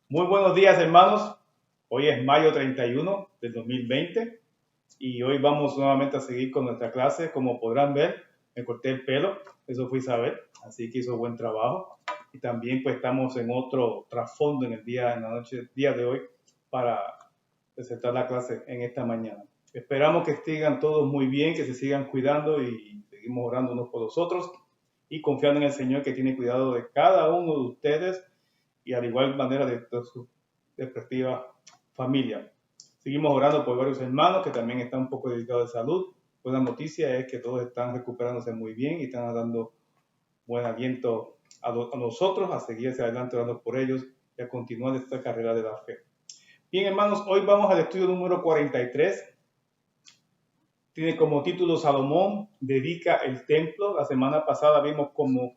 Muy buenos días, hermanos. Hoy es mayo 31 del 2020 y hoy vamos nuevamente a seguir con nuestra clase. Como podrán ver, me corté el pelo, eso fue Isabel, así que hizo buen trabajo. Y también pues estamos en otro trasfondo en la noche, día de hoy, para presentar la clase en esta mañana. Esperamos que sigan todos muy bien, que se sigan cuidando y seguimos orando unos por los otros y confiando en el Señor que tiene cuidado de cada uno de ustedes y al igual manera de su respectiva familia. Seguimos orando por varios hermanos que también están un poco dedicados de salud. Buena noticia es que todos están recuperándose muy bien y están dando buen aliento a nosotros a seguir hacia adelante orando por ellos y a continuar esta carrera de la fe. Bien, hermanos, hoy vamos al estudio número 43. Tiene como título Salomón dedica el templo. La semana pasada vimos como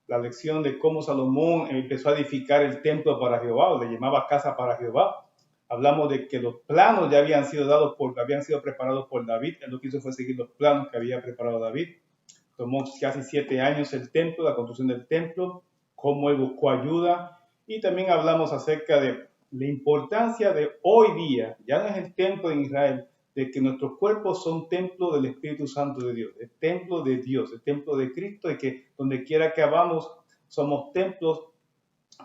la lección de cómo Salomón empezó a edificar el templo para Jehová, o le llamaba casa para Jehová. Hablamos de que los planos ya habían sido preparados por David. Él lo que hizo fue seguir los planos que había preparado David. Tomó casi 7 años el templo, la construcción del templo, cómo él buscó ayuda. Y también hablamos acerca de la importancia de hoy día, ya no es el templo en Israel, de que nuestros cuerpos son templo del Espíritu Santo de Dios, el templo de Dios, el templo de Cristo, y que donde quiera que vamos somos templos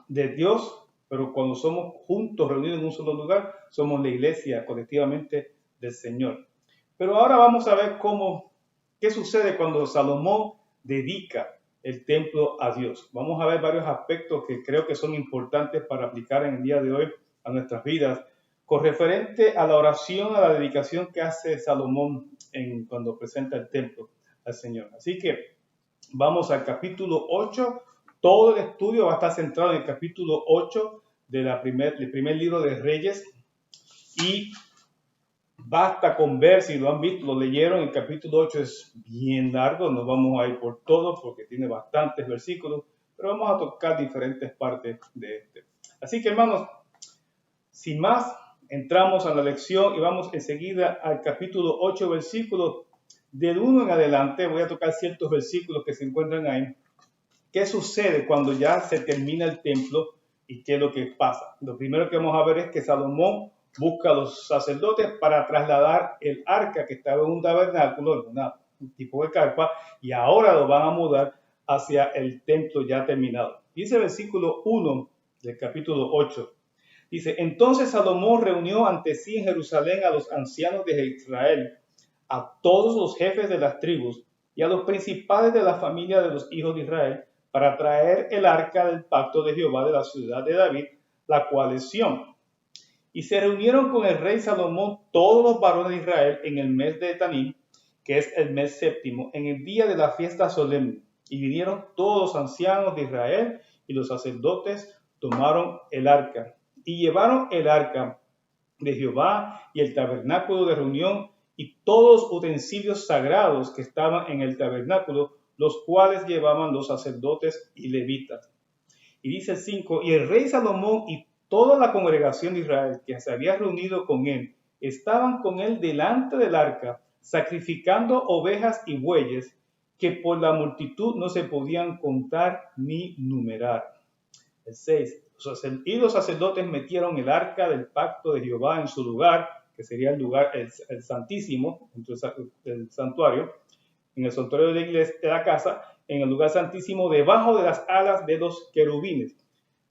de Dios, pero cuando somos juntos, reunidos en un solo lugar, somos la iglesia colectivamente del Señor. Pero ahora vamos a ver qué sucede cuando Salomón dedica el templo a Dios. Vamos a ver varios aspectos que creo que son importantes para aplicar en el día de hoy a nuestras vidas, con referente a la oración, a la dedicación que hace Salomón cuando presenta el templo al Señor. Así que vamos al capítulo 8. Todo el estudio va a estar centrado en el capítulo 8 del primer libro de Reyes. Y basta con ver, si lo han visto, lo leyeron, el capítulo 8 es bien largo, no vamos a ir por todo porque tiene bastantes versículos, pero vamos a tocar diferentes partes de este. Así que, hermanos, sin más, entramos a la lección y vamos enseguida al capítulo 8, versículos del 1 en adelante. Voy a tocar ciertos versículos que se encuentran ahí. ¿Qué sucede cuando ya se termina el templo y qué es lo que pasa? Lo primero que vamos a ver es que Salomón busca a los sacerdotes para trasladar el arca que estaba en un tabernáculo, en un tipo de carpa, y ahora lo van a mudar hacia el templo ya terminado. Dice el versículo 1 del capítulo 8. Dice, entonces Salomón reunió ante sí en Jerusalén a los ancianos de Israel, a todos los jefes de las tribus y a los principales de la familia de los hijos de Israel, para traer el arca del pacto de Jehová de la ciudad de David, la cual es Sión. Y se reunieron con el rey Salomón todos los varones de Israel en el mes de Etanim, que es el mes séptimo, en el día de la fiesta solemne. Y vinieron todos los ancianos de Israel y los sacerdotes tomaron el arca. Y llevaron el arca de Jehová y el tabernáculo de reunión y todos los utensilios sagrados que estaban en el tabernáculo, los cuales llevaban los sacerdotes y levitas. Y dice el 5, y el rey Salomón y toda la congregación de Israel que se había reunido con él, estaban con él delante del arca, sacrificando ovejas y bueyes, que por la multitud no se podían contar ni numerar. El 6, y los sacerdotes metieron el arca del pacto de Jehová en su lugar, que sería el lugar, el santísimo, dentro del santuario, en el santuario de la iglesia, de la casa, en el lugar santísimo, debajo de las alas de los querubines.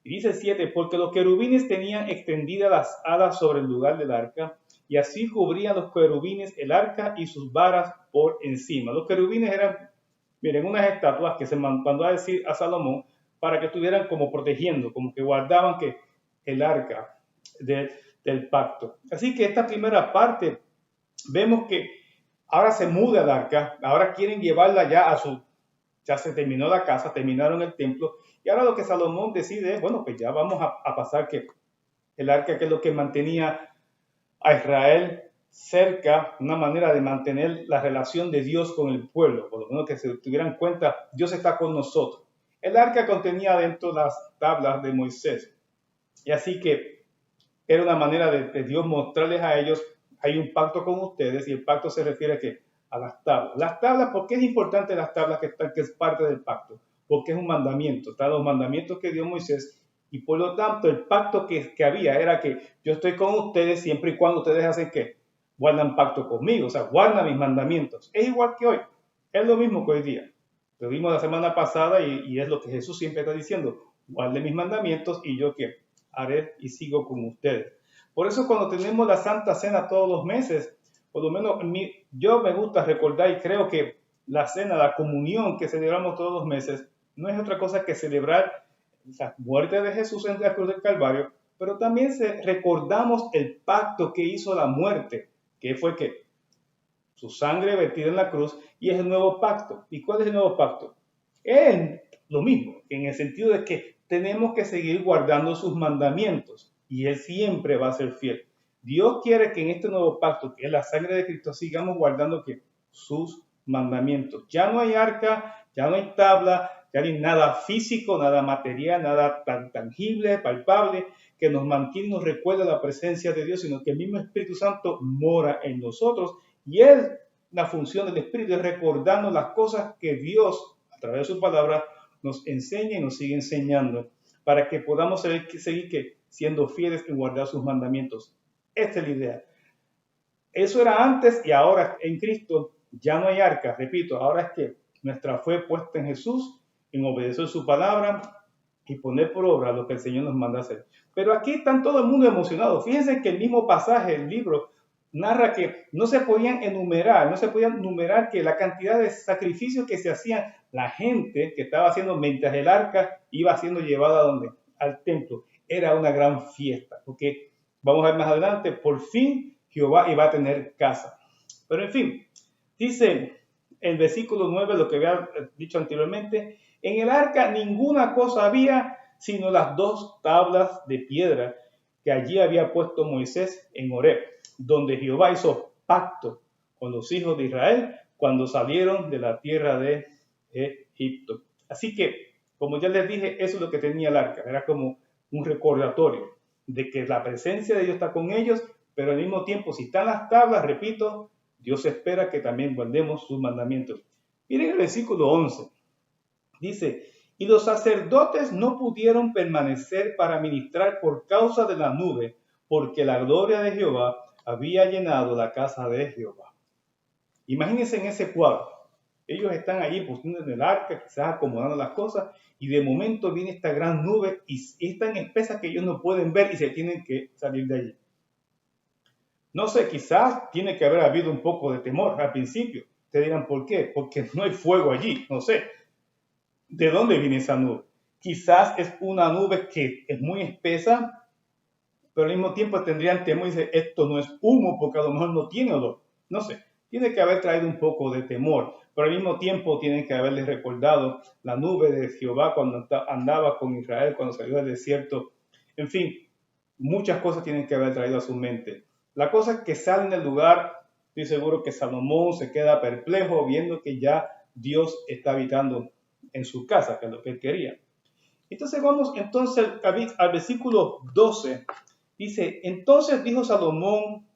Y dice 7, porque los querubines tenían extendidas las alas sobre el lugar del arca, y así cubrían los querubines el arca y sus varas por encima. Los querubines eran, miren, unas estatuas que se mandó a decir a Salomón para que estuvieran como protegiendo, como que guardaban que el arca del pacto. Así que esta primera parte, vemos que ahora se muda el arca, ahora quieren llevarla ya se terminó la casa, terminaron el templo, y ahora lo que Salomón decide es, bueno, pues ya vamos a pasar que el arca, que es lo que mantenía a Israel cerca, una manera de mantener la relación de Dios con el pueblo, por lo menos que se tuvieran en cuenta, Dios está con nosotros. El arca contenía dentro las tablas de Moisés, y así que era una manera de Dios mostrarles a ellos, hay un pacto con ustedes, y el pacto se refiere a ¿qué? A las tablas. Las tablas, ¿por qué es importante las tablas que es parte del pacto? Porque es un mandamiento, están los mandamientos que dio Moisés, Y por lo tanto, el pacto que había era que yo estoy con ustedes siempre y cuando ustedes hacen ¿qué? Guardan pacto conmigo, o sea, guardan mis mandamientos. Es igual que hoy, es lo mismo que hoy día. Lo vimos la semana pasada y es lo que Jesús siempre está diciendo, guarden mis mandamientos y yo ¿qué? Haré y sigo con ustedes. Por eso cuando tenemos la Santa Cena todos los meses, por lo menos yo me gusta recordar y creo que la cena, la comunión que celebramos todos los meses, no es otra cosa que celebrar la muerte de Jesús en la cruz del Calvario, pero también recordamos el pacto que hizo la muerte, que fue que su sangre vertida en la cruz, y es el nuevo pacto. ¿Y cuál es el nuevo pacto? Es lo mismo, en el sentido de que tenemos que seguir guardando sus mandamientos, y Él siempre va a ser fiel. Dios quiere que en este nuevo pacto, que es la sangre de Cristo, sigamos guardando que sus mandamientos. Ya no hay arca, ya no hay tabla, ya no hay nada físico, nada material, nada tan tangible, palpable, que nos mantiene y nos recuerda la presencia de Dios, sino que el mismo Espíritu Santo mora en nosotros. Y la función del Espíritu es recordarnos las cosas que Dios, a través de su palabra, nos enseña y nos sigue enseñando, para que podamos seguir siendo fieles en guardar sus mandamientos. Esta es la idea. Eso era antes y ahora en Cristo ya no hay arca, repito, ahora es que nuestra fe puesta en Jesús, en obedecer su palabra y poner por obra lo que el Señor nos manda hacer. Pero aquí están todo el mundo emocionado. Fíjense que el mismo pasaje, el libro, narra que no se podían numerar que la cantidad de sacrificios que se hacían la gente que estaba haciendo mientras el arca iba siendo llevada al templo. Era una gran fiesta, porque vamos a ver más adelante, por fin Jehová iba a tener casa. Pero en fin, dice el versículo 9 lo que había dicho anteriormente, en el arca ninguna cosa había sino las 2 tablas de piedra que allí había puesto Moisés en Horeb, donde Jehová hizo pacto con los hijos de Israel cuando salieron de la tierra de Egipto. Así que, como ya les dije, eso es lo que tenía el arca, era como un recordatorio de que la presencia de Dios está con ellos, pero al mismo tiempo, si están las tablas, repito, Dios espera que también guardemos sus mandamientos. Miren el versículo 11. Dice, y los sacerdotes no pudieron permanecer para ministrar por causa de la nube, porque la gloria de Jehová había llenado la casa de Jehová. Imagínense en ese cuadro. Ellos están allí poniendo en el arca, quizás acomodando las cosas, y de momento viene esta gran nube y es tan espesa que ellos no pueden ver y se tienen que salir de allí. No sé, quizás tiene que haber habido un poco de temor al principio. Ustedes dirán, ¿por qué? Porque no hay fuego allí, no sé. ¿De dónde viene esa nube? Quizás es una nube que es muy espesa, pero al mismo tiempo tendrían temor y dicen, esto no es humo porque a lo mejor no tiene olor. No sé, tiene que haber traído un poco de temor, pero al mismo tiempo tienen que haberles recordado la nube de Jehová cuando andaba con Israel, cuando salió del desierto. En fin, muchas cosas tienen que haber traído a su mente. La cosa es que salen del lugar, estoy seguro que Salomón se queda perplejo viendo que ya Dios está habitando en su casa, que es lo que él quería. Entonces vamos al versículo 12. Dice, entonces dijo Salomón,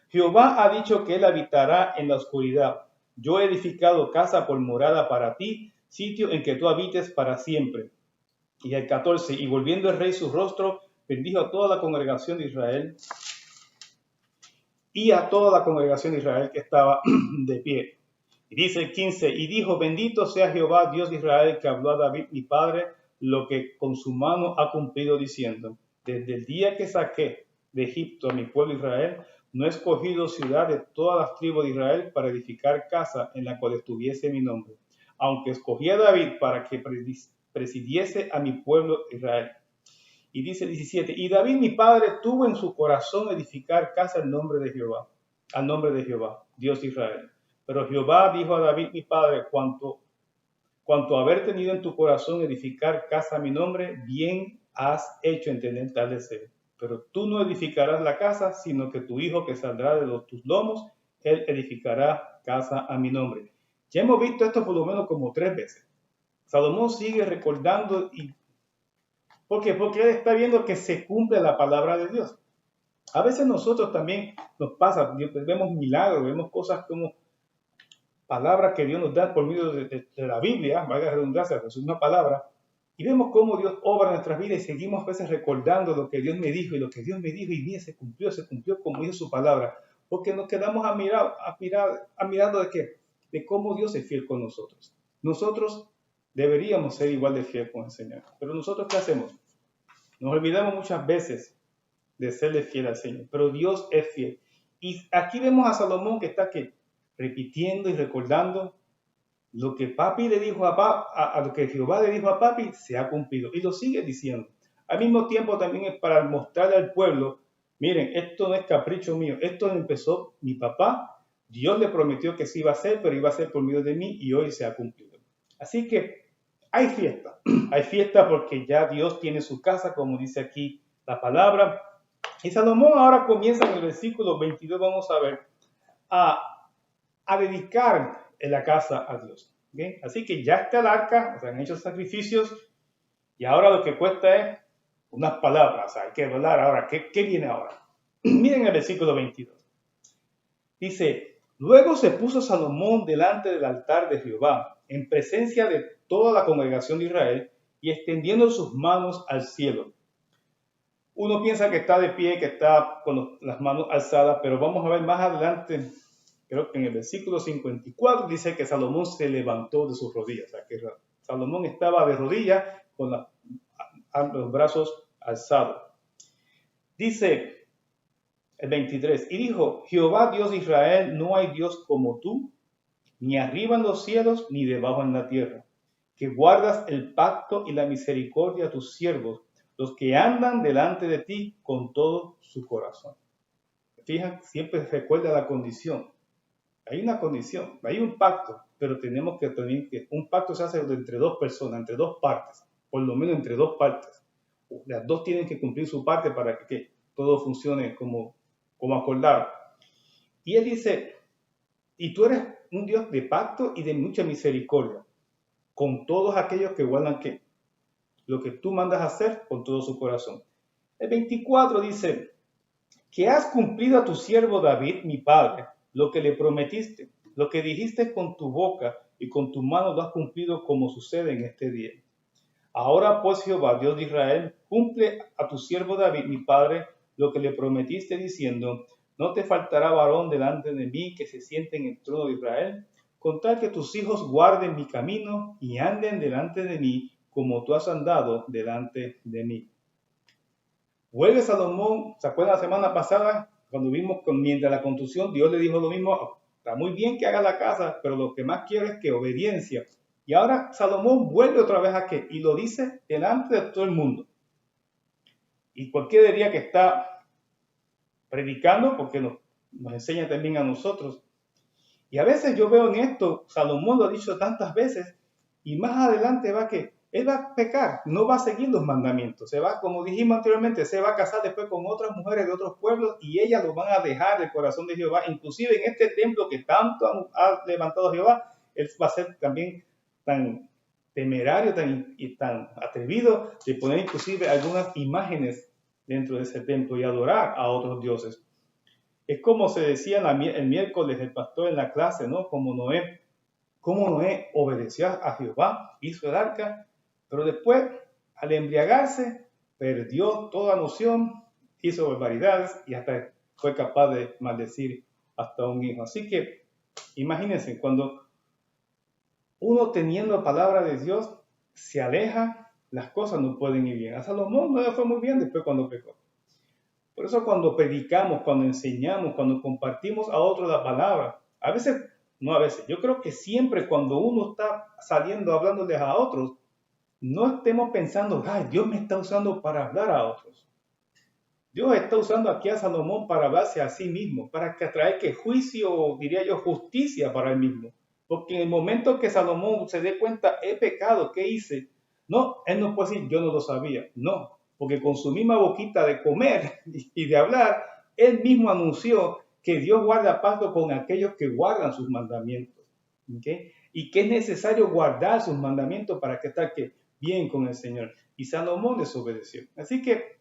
Jehová ha dicho que él habitará en la oscuridad. Yo he edificado casa por morada para ti, sitio en que tú habites para siempre. Y el 14, y volviendo el rey su rostro, bendijo a toda la congregación de Israel y a toda la congregación de Israel que estaba de pie. Y dice el 15, y dijo, bendito sea Jehová, Dios de Israel, que habló a David, mi padre, lo que con su mano ha cumplido diciendo, desde el día que saqué de Egipto a mi pueblo Israel, no he escogido ciudad de todas las tribus de Israel para edificar casa en la cual estuviese mi nombre, aunque escogí a David para que presidiese a mi pueblo Israel. Y dice 17, y David mi padre tuvo en su corazón edificar casa al nombre de Jehová, Dios de Israel. Pero Jehová dijo a David mi padre, cuanto haber tenido en tu corazón edificar casa a mi nombre, bien has hecho en tener tal deseo. Pero tú no edificarás la casa, sino que tu hijo que saldrá de tus lomos, él edificará casa a mi nombre. Ya hemos visto esto por lo menos como 3 veces. Salomón sigue recordando ¿por qué? Porque él está viendo que se cumple la palabra de Dios. A veces nosotros también nos pasa, vemos milagros, vemos cosas como palabras que Dios nos da por medio de la Biblia, valga la redundancia, es una palabra, Y vemos cómo Dios obra en nuestras vidas y seguimos a veces recordando lo que Dios me dijo y lo que Dios me dijo y bien se cumplió como dice su palabra. Porque nos quedamos admirando de cómo Dios es fiel con nosotros. Nosotros deberíamos ser igual de fiel con el Señor. Pero nosotros, ¿qué hacemos? Nos olvidamos muchas veces de serle fiel al Señor. Pero Dios es fiel. Y aquí vemos a Salomón que está repitiendo y recordando lo que papi le dijo a lo que Jehová le dijo a papi se ha cumplido y lo sigue diciendo. Al mismo tiempo también es para mostrarle al pueblo, miren, esto no es capricho mío, esto empezó mi papá, Dios le prometió que sí iba a ser, pero iba a ser por medio de mí y hoy se ha cumplido. Así que hay fiesta porque ya Dios tiene su casa, como dice aquí la palabra. Y Salomón ahora comienza en el versículo 22, vamos a ver, a dedicar en la casa a Dios. ¿Okay? Así que ya está el arca, se han hecho sacrificios y ahora lo que cuesta es unas palabras. O sea, hay que hablar ahora. ¿Qué viene ahora? Miren el versículo 22. Dice, luego se puso Salomón delante del altar de Jehová, en presencia de toda la congregación de Israel, y extendiendo sus manos al cielo. Uno piensa que está de pie, que está con las manos alzadas, pero vamos a ver más adelante, creo que en el versículo 54 dice que Salomón se levantó de sus rodillas. O sea, que Salomón estaba de rodillas con los brazos alzados. Dice el 23, y dijo, Jehová Dios de Israel, no hay Dios como tú, ni arriba en los cielos, ni debajo en la tierra, que guardas el pacto y la misericordia a tus siervos, los que andan delante de ti con todo su corazón. Fijan, siempre recuerda la condición. Hay una condición, hay un pacto, pero tenemos que tener que un pacto se hace entre dos personas, entre dos partes, por lo menos entre dos partes. Las dos tienen que cumplir su parte para que todo funcione como acordado. Y él dice, y tú eres un Dios de pacto y de mucha misericordia, con todos aquellos que guardan lo que tú mandas hacer con todo su corazón. El 24 dice, que has cumplido a tu siervo David, mi padre, lo que le prometiste, lo que dijiste con tu boca y con tu mano lo has cumplido como sucede en este día. Ahora pues Jehová, Dios de Israel, cumple a tu siervo David, mi padre, lo que le prometiste diciendo, no te faltará varón delante de mí que se siente en el trono de Israel, con tal que tus hijos guarden mi camino y anden delante de mí como tú has andado delante de mí. Vuelve Salomón, ¿se acuerdan la semana pasada? Cuando vimos mientras la construcción, Dios le dijo lo mismo, está muy bien que haga la casa, pero lo que más quiero es que obediencia. Y ahora Salomón vuelve otra vez y lo dice delante de todo el mundo. Y cualquiera diría que está predicando porque nos enseña también a nosotros. Y a veces yo veo en esto, Salomón lo ha dicho tantas veces, y más adelante va que él va a pecar, no va a seguir los mandamientos, se va, como dijimos anteriormente, se va a casar después con otras mujeres de otros pueblos y ellas lo van a dejar del corazón de Jehová. Inclusive en este templo que tanto ha levantado Jehová, él va a ser también tan temerario y tan atrevido de poner inclusive algunas imágenes dentro de ese templo y adorar a otros dioses. Es como se decía el miércoles el pastor en la clase, ¿no? Como Noé obedeció a Jehová, hizo el arca, pero después, al embriagarse, perdió toda noción, hizo barbaridades y hasta fue capaz de maldecir hasta un hijo. Así que, imagínense, cuando uno teniendo palabra de Dios se aleja, las cosas no pueden ir bien. A Salomón no le fue muy bien después cuando pecó. Por eso cuando predicamos, cuando enseñamos, cuando compartimos a otros la palabra, yo creo que siempre cuando uno está saliendo hablándoles a otros, no estemos pensando, ay, Dios me está usando para hablar a otros. Dios está usando aquí a Salomón para hablarse a sí mismo, para que traer juicio, diría yo, justicia para él mismo. Porque en el momento que Salomón se dé cuenta, he pecado, ¿qué hice? No, él no puede decir, yo no lo sabía. No, porque con su misma boquita de comer y de hablar, él mismo anunció que Dios guarda pacto con aquellos que guardan sus mandamientos. ¿Okay? Y que es necesario guardar sus mandamientos para que esté bien con el Señor. Y Salomón desobedeció. Así que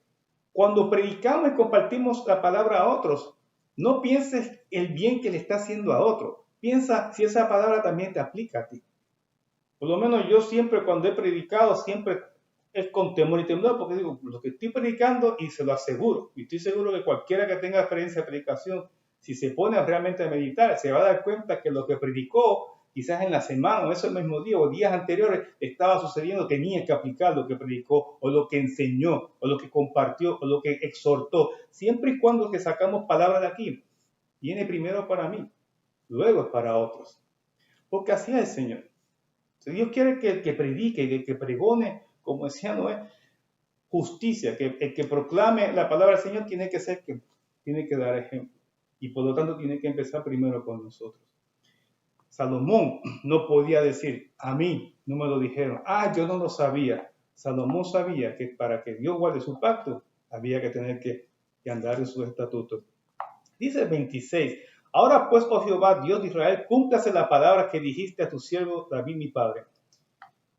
cuando predicamos y compartimos la palabra a otros, no pienses el bien que le está haciendo a otro. Piensa si esa palabra también te aplica a ti. Por lo menos yo siempre cuando he predicado, siempre es con temor y temblor, porque digo, lo que estoy predicando y se lo aseguro, y estoy seguro que cualquiera que tenga experiencia de predicación, si se pone realmente a meditar, se va a dar cuenta que lo que predicó, quizás en la semana o ese mismo día o días anteriores, estaba sucediendo, tenía que aplicar lo que predicó o lo que enseñó o lo que compartió o lo que exhortó, siempre y cuando que sacamos palabras de aquí, viene primero para mí, luego es para otros, porque así es el Señor. Si Dios quiere que el que predique, que el que pregone, como decía Noé, justicia, que el que proclame la palabra del Señor tiene que ser que tiene que dar ejemplo. Y por lo tanto tiene que empezar primero con nosotros. Salomón no podía decir, a mí no me lo dijeron, yo no lo sabía. Salomón sabía que para que Dios guarde su pacto, había que tener que andar en sus estatutos. Dice el 26, ahora pues, oh Jehová, Dios de Israel, cúmplase la palabra que dijiste a tu siervo David, mi padre.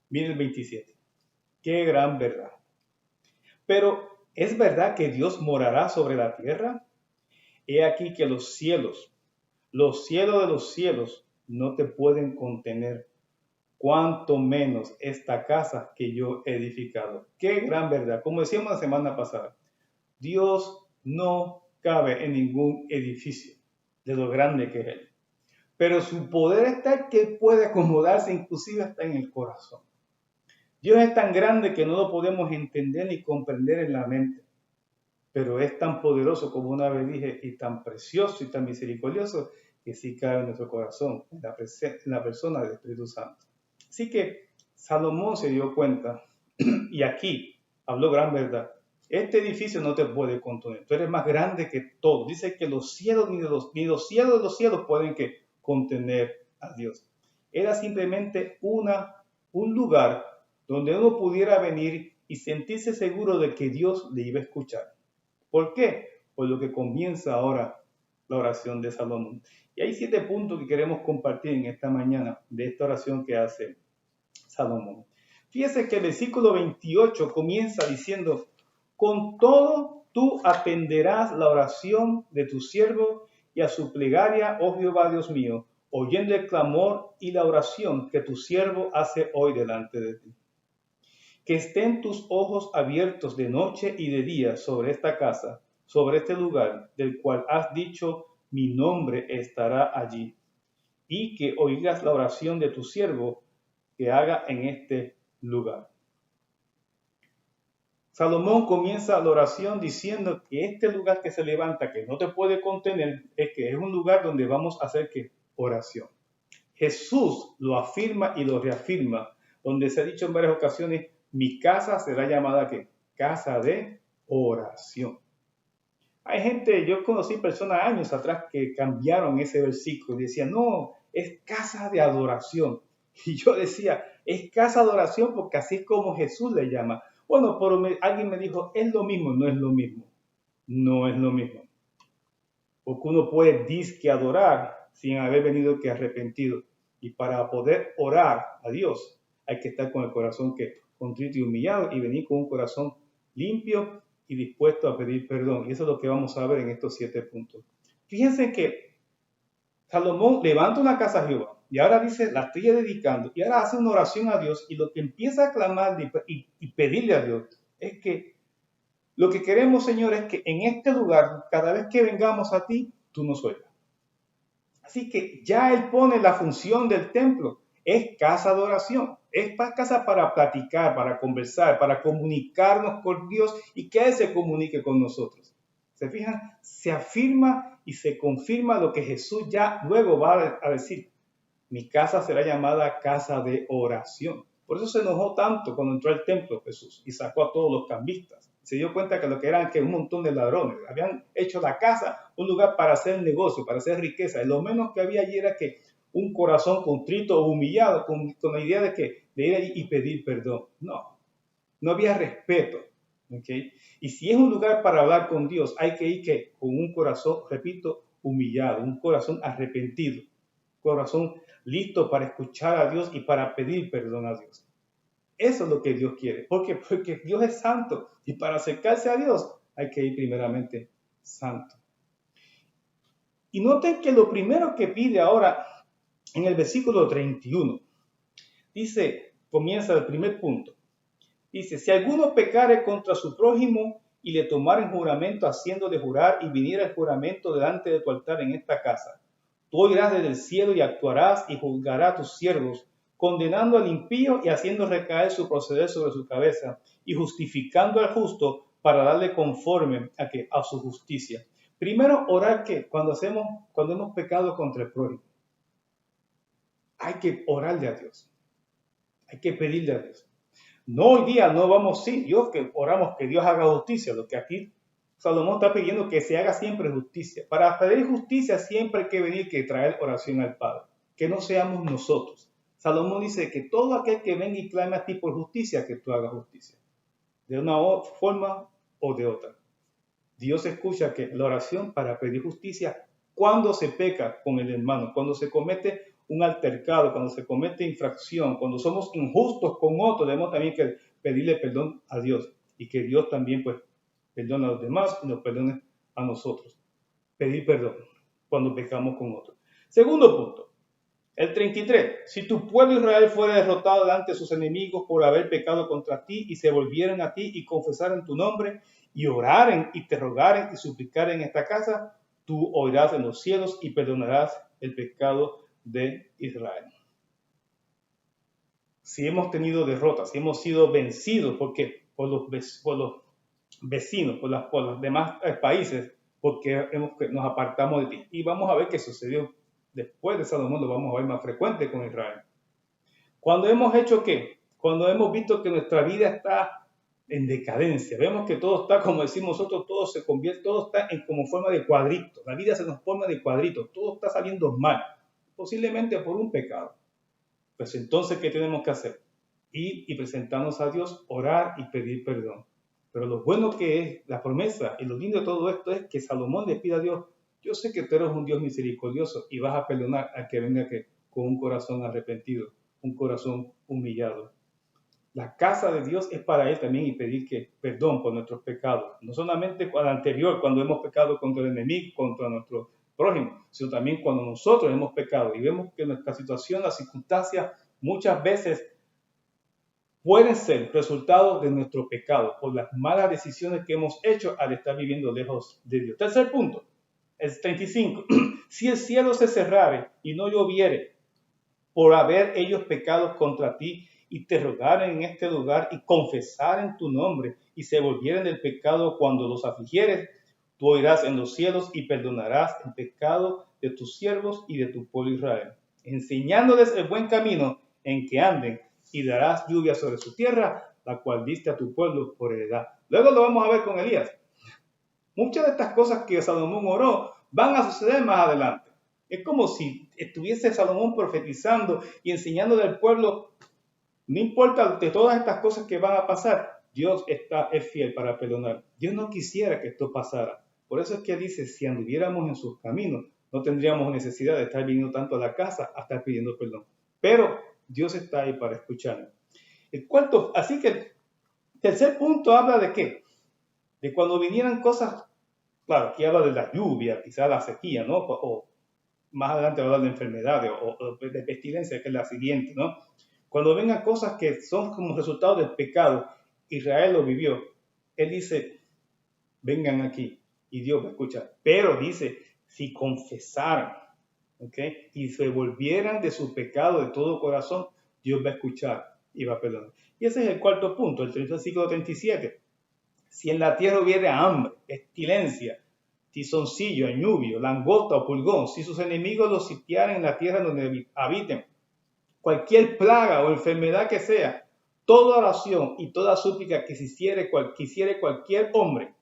Mire el 27. Qué gran verdad. Pero, ¿es verdad que Dios morará sobre la tierra? He aquí que los cielos de los cielos, no te pueden contener, cuanto menos esta casa que yo he edificado. Qué gran verdad. Como decíamos la semana pasada, Dios no cabe en ningún edificio de lo grande que es Él. Pero su poder está que puede acomodarse inclusive hasta en el corazón. Dios es tan grande que no lo podemos entender ni comprender en la mente, pero es tan poderoso, como una vez dije, y tan precioso y tan misericordioso, que sí cabe en nuestro corazón, en la persona del Espíritu Santo. Así que Salomón se dio cuenta, y aquí habló gran verdad. Este edificio no te puede contener, tú eres más grande que todo. Dice que los cielos ni los cielos de los cielos pueden contener a Dios. Era simplemente un lugar donde uno pudiera venir y sentirse seguro de que Dios le iba a escuchar. ¿Por qué? Por lo que comienza ahora la oración de Salomón. Y hay 7 puntos que queremos compartir en esta mañana de esta oración que hace Salomón. Fíjese que el versículo 28 comienza diciendo, con todo tú atenderás la oración de tu siervo y a su plegaria, oh Jehová Dios mío, oyendo el clamor y la oración que tu siervo hace hoy delante de ti. Que estén tus ojos abiertos de noche y de día sobre esta casa, sobre este lugar, del cual has dicho, mi nombre estará allí. Y que oigas la oración de tu siervo que haga en este lugar. Salomón comienza la oración diciendo que este lugar que se levanta, que no te puede contener, es que es un lugar donde vamos a hacer oración. Jesús lo afirma y lo reafirma, donde se ha dicho en varias ocasiones, mi casa será llamada casa de oración. Hay gente, yo conocí personas años atrás que cambiaron ese versículo y decían, no, es casa de adoración. Y yo decía, es casa de oración porque así es como Jesús le llama. Bueno, pero alguien me dijo, es lo mismo, no es lo mismo. No es lo mismo. Porque uno puede disque adorar sin haber venido arrepentido. Y para poder orar a Dios hay que estar con el corazón contrito y humillado y venir con un corazón limpio y dispuesto a pedir perdón. Y eso es lo que vamos a ver en estos 7 puntos. Fíjense que Salomón levanta una casa a Jehová y ahora dice, la estoy dedicando, y ahora hace una oración a Dios y lo que empieza a clamar y pedirle a Dios es que lo que queremos, Señor, es que en este lugar, cada vez que vengamos a ti, tú nos oigas. Así que ya Él pone la función del templo. Es casa de oración. Es casa para platicar, para conversar, para comunicarnos con Dios y que Él se comunique con nosotros. ¿Se fijan? Se afirma y se confirma lo que Jesús ya luego va a decir. Mi casa será llamada casa de oración. Por eso se enojó tanto cuando entró al templo Jesús y sacó a todos los cambistas. Se dio cuenta que lo que eran un montón de ladrones. Habían hecho la casa un lugar para hacer negocio, para hacer riqueza. Y lo menos que había allí era que un corazón contrito o humillado con la idea de ir allí y pedir perdón. No había respeto. ¿Okay? Y si es un lugar para hablar con Dios, hay que ir con un corazón, repito, humillado, un corazón arrepentido, corazón listo para escuchar a Dios y para pedir perdón a Dios. Eso es lo que Dios quiere. ¿Por qué? Porque Dios es santo y para acercarse a Dios hay que ir primeramente santo. Y noten que lo primero que pide ahora en el versículo 31, comienza el primer punto. Dice, si alguno pecare contra su prójimo y le tomaren juramento haciéndole jurar y viniera el juramento delante de tu altar en esta casa, tú oirás desde el cielo y actuarás y juzgarás a tus siervos, condenando al impío y haciendo recaer su proceder sobre su cabeza y justificando al justo para darle conforme a su justicia. Primero, orar que cuando hemos pecado contra el prójimo, hay que orarle a Dios. Hay que pedirle a Dios. No hoy día, no vamos, sí, Dios, que oramos que Dios haga justicia, lo que aquí Salomón está pidiendo que se haga siempre justicia. Para pedir justicia siempre hay que venir que traer oración al Padre, que no seamos nosotros. Salomón dice que todo aquel que venga y clame a ti por justicia, que tú hagas justicia, de una forma o de otra. Dios escucha que la oración para pedir justicia cuando se peca con el hermano, cuando se comete un altercado, cuando se comete infracción, cuando somos injustos con otro, debemos también que pedirle perdón a Dios y que Dios también pues perdone a los demás y nos perdone a nosotros. Pedir perdón cuando pecamos con otro. Segundo punto, el 33. Si tu pueblo Israel fuera derrotado delante de sus enemigos por haber pecado contra ti y se volvieran a ti y confesaran tu nombre y oraren y te rogaren y suplicaren en esta casa, tú oirás en los cielos y perdonarás el pecado de Israel. Si hemos tenido derrotas, si hemos sido vencidos porque por los vecinos, por los demás países, porque nos apartamos de ti. Y vamos a ver qué sucedió después de Salomón, lo vamos a ver más frecuente con Israel. Cuando hemos hecho ¿qué? Cuando hemos visto que nuestra vida está en decadencia, vemos que todo está, como decimos nosotros, todo se convierte, todo está en como forma de cuadrito, la vida se nos forma de cuadrito, todo está saliendo mal, posiblemente por un pecado. Pues entonces, ¿qué tenemos que hacer? Ir y presentarnos a Dios, orar y pedir perdón. Pero lo bueno que es la promesa y lo lindo de todo esto es que Salomón le pide a Dios, yo sé que tú eres un Dios misericordioso y vas a perdonar al que venga con un corazón arrepentido, un corazón humillado. La casa de Dios es para Él también y pedir perdón por nuestros pecados. No solamente al anterior, cuando hemos pecado contra el enemigo, contra nuestro prójimo, sino también cuando nosotros hemos pecado y vemos que nuestra situación, las circunstancias, muchas veces pueden ser resultado de nuestro pecado, por las malas decisiones que hemos hecho al estar viviendo lejos de Dios. Tercer punto, el 35. Si el cielo se cerrare y no lloviere por haber ellos pecado contra ti y te rogaren en este lugar y confesaren tu nombre y se volvieren del pecado cuando los afligieres, tú oirás en los cielos y perdonarás el pecado de tus siervos y de tu pueblo Israel, enseñándoles el buen camino en que anden y darás lluvia sobre su tierra, la cual diste a tu pueblo por heredad. Luego lo vamos a ver con Elías. Muchas de estas cosas que Salomón oró van a suceder más adelante. Es como si estuviese Salomón profetizando y enseñándole al pueblo, no importa de todas estas cosas que van a pasar, Dios es fiel para perdonar. Dios no quisiera que esto pasara. Por eso es que dice, si anduviéramos en sus caminos, no tendríamos necesidad de estar viniendo tanto a la casa a estar pidiendo perdón. Pero Dios está ahí para escucharnos. Así que el tercer punto habla de ¿qué? De cuando vinieran cosas, claro, aquí habla de la lluvia, quizás la sequía, ¿no? O más adelante va a hablar de enfermedades o de pestilencia, que es la siguiente, ¿no? Cuando vengan cosas que son como resultado del pecado, Israel lo vivió. Él dice, vengan aquí y Dios va a escuchar. Pero dice, si confesaran, ¿ok? Y se volvieran de su pecado de todo corazón, Dios va a escuchar y va a perdonar. Y ese es el cuarto punto, el versículo 37. Si en la tierra hubiera hambre, pestilencia, tizoncillo, añubio, langosta o pulgón, si sus enemigos los sitiaran en la tierra donde habiten, cualquier plaga o enfermedad que sea, toda oración y toda súplica que quisiere cualquier hombre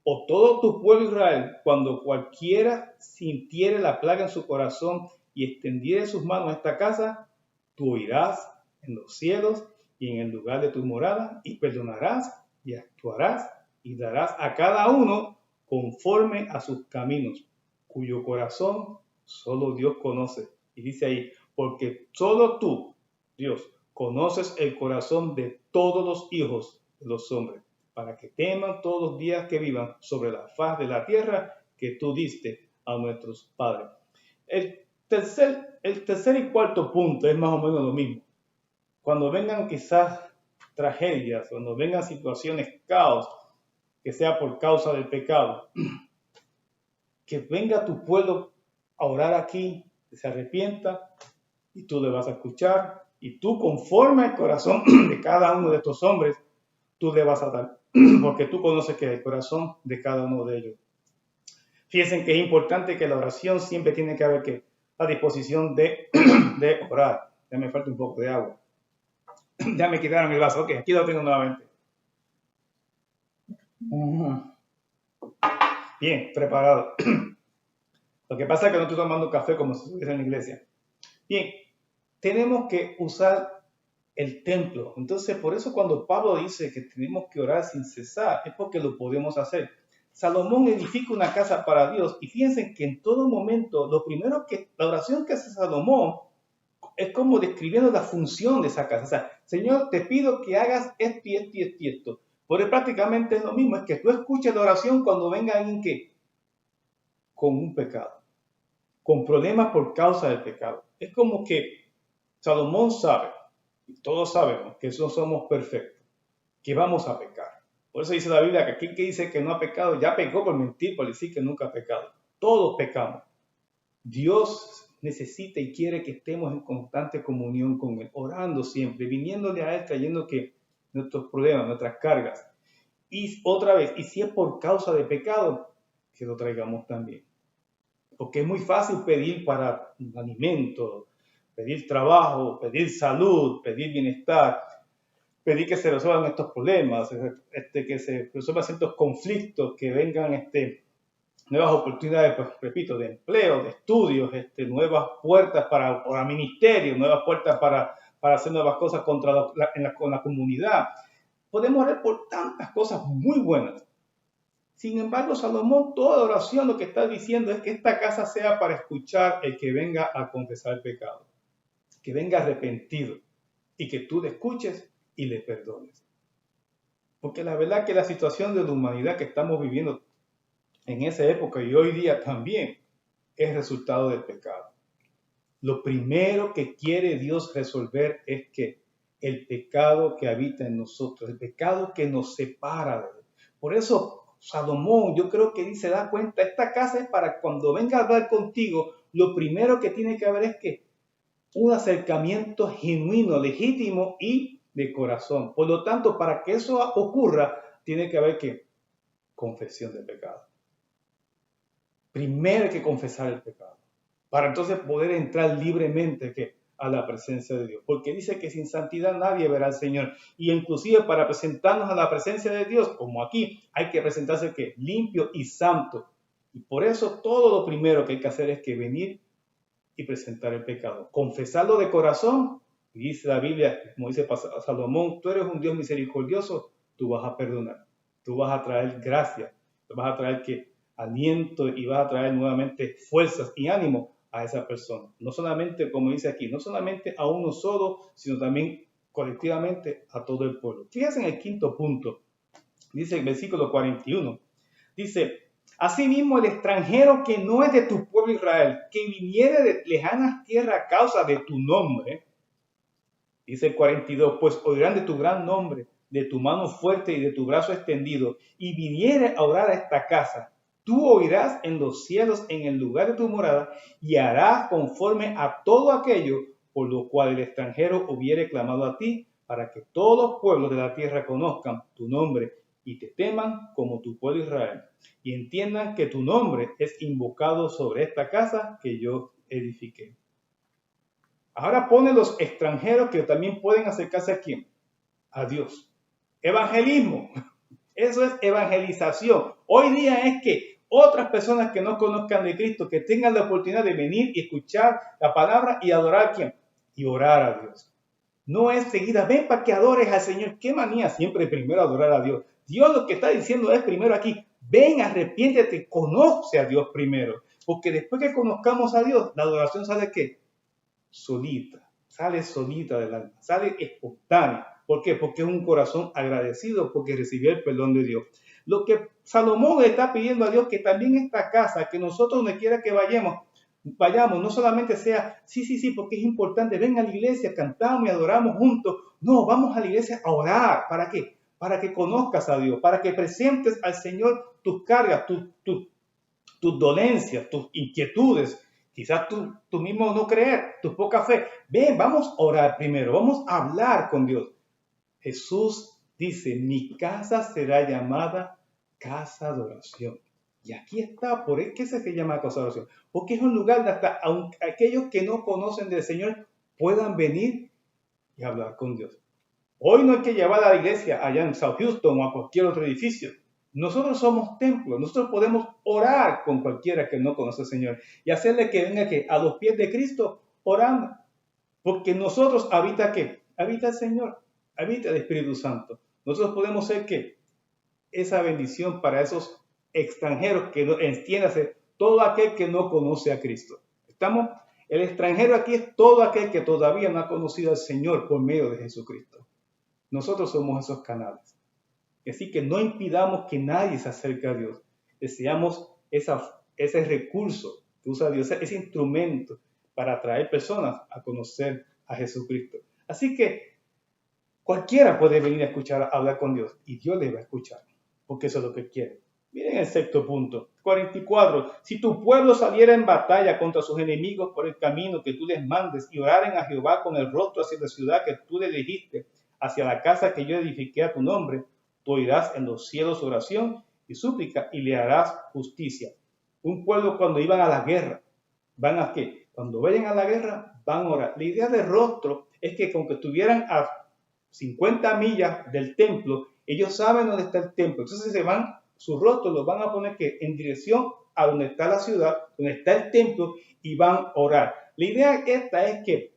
o todo tu pueblo Israel, cuando cualquiera sintiere la plaga en su corazón y extendiere sus manos a esta casa, tú oirás en los cielos y en el lugar de tu morada y perdonarás y actuarás y darás a cada uno conforme a sus caminos, cuyo corazón solo Dios conoce. Y dice ahí, porque solo tú, Dios, conoces el corazón de todos los hijos de los hombres, para que teman todos los días que vivan sobre la faz de la tierra que tú diste a nuestros padres. El tercer y cuarto punto es más o menos lo mismo. Cuando vengan quizás tragedias, cuando vengan situaciones, caos, que sea por causa del pecado, que venga tu pueblo a orar aquí, que se arrepienta, y tú le vas a escuchar, y tú conforme al corazón de cada uno de estos hombres, tú le vas a dar, porque tú conoces que es el corazón de cada uno de ellos. Fíjense que es importante que la oración siempre tiene que haber que a disposición de orar. Ya me falta un poco de agua. Ya me quitaron el vaso. Ok, aquí lo tengo nuevamente. Bien, preparado. Lo que pasa es que no estoy tomando café como si estuviese en la iglesia. Bien, tenemos que usar el templo. Entonces, por eso cuando Pablo dice que tenemos que orar sin cesar, es porque lo podemos hacer. Salomón edifica una casa para Dios y fíjense que en todo momento, la oración que hace Salomón es como describiendo la función de esa casa. O sea, Señor, te pido que hagas esto y esto y esto y esto. Porque prácticamente es lo mismo, es que tú escuches la oración cuando venga alguien que con un pecado, con problemas por causa del pecado. Es como que Salomón sabe, y todos sabemos que no somos perfectos, que vamos a pecar. Por eso dice la Biblia que aquel que dice que no ha pecado, ya pecó por mentir, por decir que nunca ha pecado. Todos pecamos. Dios necesita y quiere que estemos en constante comunión con Él, orando siempre, viniéndole a Él, trayendo que nuestros problemas, nuestras cargas. Y otra vez, y si es por causa de pecado, que lo traigamos también. Porque es muy fácil pedir para alimento, pedir trabajo, pedir salud, pedir bienestar, pedir que se resuelvan estos problemas, que se resuelvan estos conflictos, que vengan nuevas oportunidades, pues, repito, de empleo, de estudios, nuevas puertas para ministerios, nuevas puertas para hacer nuevas cosas con la comunidad. Podemos orar por tantas cosas muy buenas. Sin embargo, Salomón, toda oración lo que está diciendo es que esta casa sea para escuchar el que venga a confesar el pecado, que venga arrepentido y que tú le escuches y le perdones. Porque la verdad que la situación de la humanidad que estamos viviendo en esa época y hoy día también es resultado del pecado. Lo primero que quiere Dios resolver es que el pecado que habita en nosotros, el pecado que nos separa de Él. Por eso Salomón, yo creo que se da cuenta, esta casa es para cuando venga a hablar contigo, lo primero que tiene que haber es que un acercamiento genuino, legítimo y de corazón. Por lo tanto, para que eso ocurra, tiene que haber que confesión de pecado. Primero hay que confesar el pecado, para entonces poder entrar libremente a la presencia de Dios. Porque dice que sin santidad nadie verá al Señor. Y inclusive para presentarnos a la presencia de Dios, como aquí, hay que presentarse limpio y santo. Y por eso todo lo primero que hay que hacer es que venir y presentar el pecado. Confesarlo de corazón. Y dice la Biblia, como dice Salomón, tú eres un Dios misericordioso, tú vas a perdonar. Tú vas a traer gracia, tú vas a traer aliento y vas a traer nuevamente fuerzas y ánimo a esa persona. No solamente, como dice aquí, no solamente a uno solo, sino también colectivamente a todo el pueblo. Fíjense en el quinto punto, dice el versículo 41, dice, asimismo el extranjero que no es de tu pueblo Israel, que viniere de lejanas tierras a causa de tu nombre, dice el 42, pues oirán de tu gran nombre, de tu mano fuerte y de tu brazo extendido, y viniere a orar a esta casa, tú oirás en los cielos en el lugar de tu morada y harás conforme a todo aquello por lo cual el extranjero hubiere clamado a ti, para que todos los pueblos de la tierra conozcan tu nombre y te teman como tu pueblo Israel, y entiendan que tu nombre es invocado sobre esta casa que yo edifiqué. Ahora pone los extranjeros que también pueden acercarse a ¿quién? A Dios. Evangelismo. Eso es evangelización. Hoy día es que otras personas que no conozcan de Cristo, que tengan la oportunidad de venir y escuchar la palabra y adorar a ¿quién? Y orar a Dios. No es seguida, ven para que adores al Señor. Qué manía siempre primero adorar a Dios. Dios lo que está diciendo es primero aquí, ven, arrepiéntete, conoce a Dios primero. Porque después que conozcamos a Dios, la adoración sale ¿qué? Sale solita del alma, sale espontánea. ¿Por qué? Porque es un corazón agradecido porque recibió el perdón de Dios. Lo que Salomón le está pidiendo a Dios, que también esta casa, que nosotros donde quiera que vayamos, vayamos, no solamente sea, sí, porque es importante, ven a la iglesia, cantamos y adoramos juntos. No, vamos a la iglesia a orar. ¿Para qué? Para que conozcas a Dios, para que presentes al Señor tus cargas, tus dolencias, tus inquietudes, quizás tú mismo no creer, tu poca fe. Ven, vamos a orar primero, vamos a hablar con Dios. Jesús dice, mi casa será llamada casa de oración. Y aquí está, ¿por qué se llama casa de oración? Porque es un lugar donde hasta aquellos que no conocen del Señor puedan venir y hablar con Dios. Hoy no hay que llevar a la iglesia allá en South Houston o a cualquier otro edificio. Nosotros somos templos, nosotros podemos orar con cualquiera que no conoce al Señor y hacerle que venga a los pies de Cristo orando. Porque nosotros habita ¿qué? Habita el Señor, habita el Espíritu Santo. Nosotros podemos ser que esa bendición para esos extranjeros que no, entiéndase, todo aquel que no conoce a Cristo. ¿Estamos? El extranjero aquí es todo aquel que todavía no ha conocido al Señor por medio de Jesucristo. Nosotros somos esos canales. Así que no impidamos que nadie se acerque a Dios. Deseamos ese recurso que usa Dios, ese instrumento para atraer personas a conocer a Jesucristo. Así que cualquiera puede venir a escuchar, a hablar con Dios y Dios le va a escuchar, porque eso es lo que quiere. Miren el sexto punto, 44. Si tu pueblo saliera en batalla contra sus enemigos por el camino que tú les mandes y oraren a Jehová con el rostro hacia la ciudad que tú le dijiste, hacia la casa que yo edifiqué a tu nombre, tú oirás en los cielos oración y súplica y le harás justicia. Un pueblo cuando iban a la guerra, ¿van a qué? Cuando vayan a la guerra, van a orar. La idea del rostro es que con que estuvieran a 50 millas del templo, ellos saben dónde está el templo. Entonces se van, su rostro lo van a poner que en dirección a donde está la ciudad, donde está el templo, y van a orar. La idea esta es que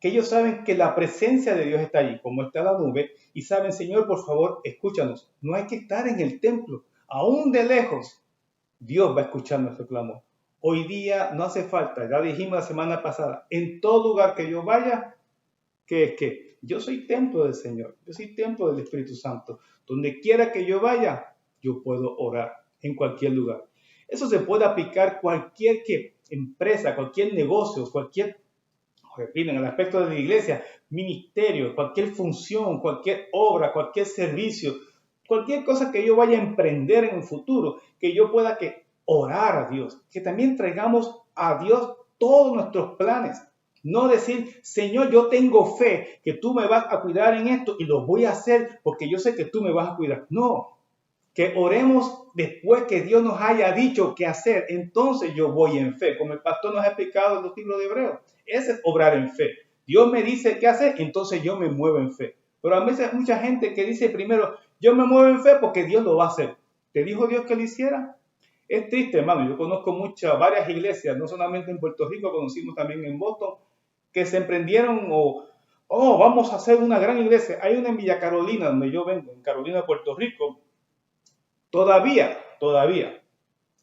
ellos saben que la presencia de Dios está allí, como está la nube, y saben, Señor, por favor, escúchanos. No hay que estar en el templo, aún de lejos. Dios va a escuchar nuestro clamor. Hoy día no hace falta, ya dijimos la semana pasada, en todo lugar que yo vaya, que es que yo soy templo del Señor, yo soy templo del Espíritu Santo. Donde quiera que yo vaya, yo puedo orar en cualquier lugar. Eso se puede aplicar cualquier empresa, cualquier negocio, cualquier, en el aspecto de la iglesia, ministerio, cualquier función, cualquier obra, cualquier servicio, cualquier cosa que yo vaya a emprender en el futuro, que yo pueda orar a Dios, que también traigamos a Dios todos nuestros planes. No decir, Señor, yo tengo fe que tú me vas a cuidar en esto y lo voy a hacer porque yo sé que tú me vas a cuidar. No, que oremos después que Dios nos haya dicho qué hacer. Entonces yo voy en fe, como el pastor nos ha explicado en los libros de Hebreos. Ese es obrar en fe. Dios me dice qué hacer, entonces yo me muevo en fe. Pero a veces hay mucha gente que dice primero, yo me muevo en fe porque Dios lo va a hacer. ¿Te dijo Dios que lo hiciera? Es triste, hermano. Yo conozco varias iglesias, no solamente en Puerto Rico, conocimos también en Boston, que se emprendieron vamos a hacer una gran iglesia. Hay una en Villa Carolina, donde yo vengo, en Carolina, Puerto Rico. Todavía.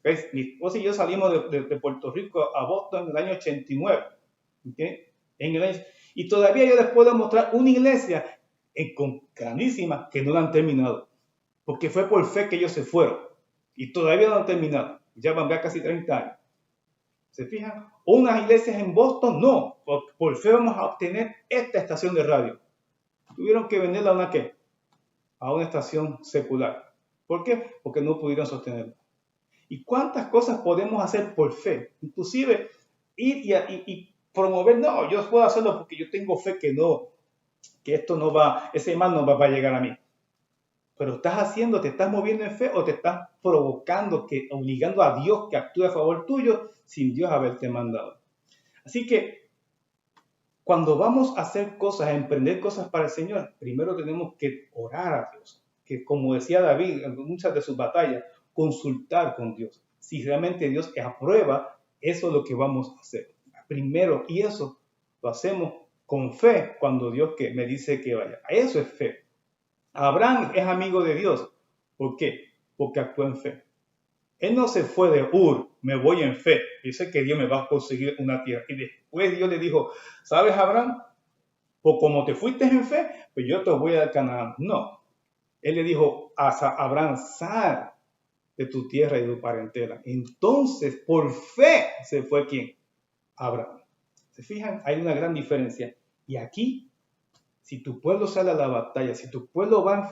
¿Ves? Mi esposa y yo salimos de Puerto Rico a Boston en el año 89. ¿Okay? Y todavía yo les puedo mostrar una iglesia con grandísima que no la han terminado. Porque fue por fe que ellos se fueron. Y todavía no han terminado. Ya van ya casi 30 años. ¿Se fijan? Unas iglesias en Boston, no. Por fe vamos a obtener esta estación de radio. Tuvieron que venderla a una estación secular. ¿Por qué? Porque no pudieron sostenerla. ¿Y cuántas cosas podemos hacer por fe? Inclusive ir y promover, no, yo puedo hacerlo porque yo tengo fe que esto no va, ese mal no va a llegar a mí. Pero te estás moviendo en fe o te estás provocando, obligando a Dios que actúe a favor tuyo sin Dios haberte mandado. Así que cuando vamos a hacer cosas, a emprender cosas para el Señor, primero tenemos que orar a Dios, que como decía David en muchas de sus batallas, consultar con Dios. Si realmente Dios aprueba, eso es lo que vamos a hacer. Primero, y eso lo hacemos con fe cuando Dios me dice que vaya. Eso es fe. Abraham es amigo de Dios. ¿Por qué? Porque actuó en fe. Él no se fue de me voy en fe. Yo sé que Dios me va a conseguir una tierra. Y después Dios le dijo, ¿sabes, Abraham? Pues como te fuiste en fe, pues yo te voy a dar Canaán. No. Él le dijo a Abraham, sal de tu tierra y de tu parentela. Entonces, por fe se fue ¿quién? Abraham. ¿Se fijan? Hay una gran diferencia. Y aquí, si tu pueblo sale a la batalla, si tu pueblo va